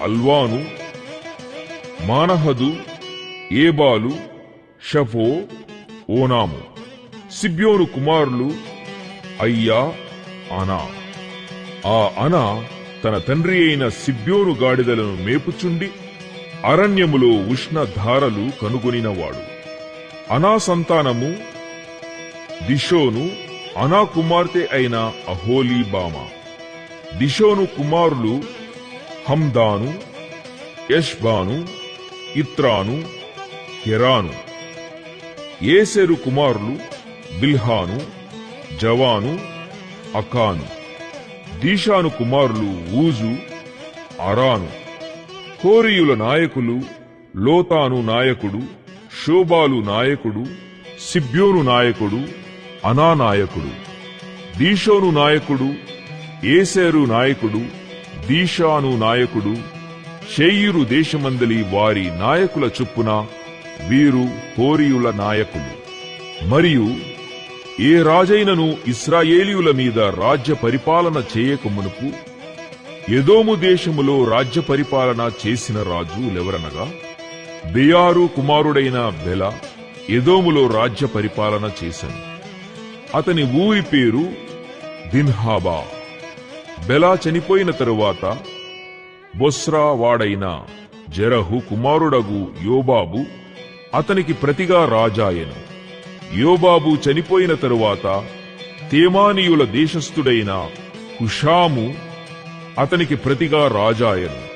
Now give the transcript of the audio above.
అల్వాను, మానహదు, ఏబాలు, షఫో, ఓనాము. సిబ్యోను కుమారులు అయ్యా, అనా. ఆ అనా తన తండ్రి అయిన సిబ్యోను గాడిదలను మేపుచుండి అరణ్యములో ఉష్ణధారలు కనుగొనినవాడు. అనా సంతానము దిషోను, అనా కుమార్తె అయిన అహోలీబామా. దిషోను కుమారులు హమ్దాను, యష్బాను, ఇత్రాను, కెరాను. ఏసెరు కుమారులు బిల్హాను, జవాను, అకాను. దీషాను కుమారులు ఊజు, అరాను. హోరీయుల నాయకులు లోతాను నాయకుడు, షోబాలు నాయకుడు, సిబ్యోను నాయకుడు, అనా నాయకుడు. దీషోను నాయకుడు, ఏసెరు నాయకుడు, దీషాను నాయకుడు. షేయీరు దేశమందలి వారి నాయకుల చొప్పున వీరు హోరీయుల నాయకులు. మరియు ఏ రాజైనను ఇశ్రాయేలీయుల మీద రాజ్య పరిపాలన చేయకమునుపు ఎదోము దేశములో రాజ్య పరిపాలన చేసిన రాజు లెవరనగా బెయారు కుమారుడైన బెల ఎదోములో రాజ్య పరిపాలన చేశాను. అతని ఊరి పేరు దిన్హాబా. బెల చనిపోయిన తరువాత బొస్రా వాడైన జెరహు కుమారుడగు యోబాబు అతనికి ప్రతిగా రాజాయెను. యోబాబు చనిపోయిన తరువాత తేమానీయుల దేశస్థుడైన హుషాము అతనికి ప్రతిగా రాజాయెను.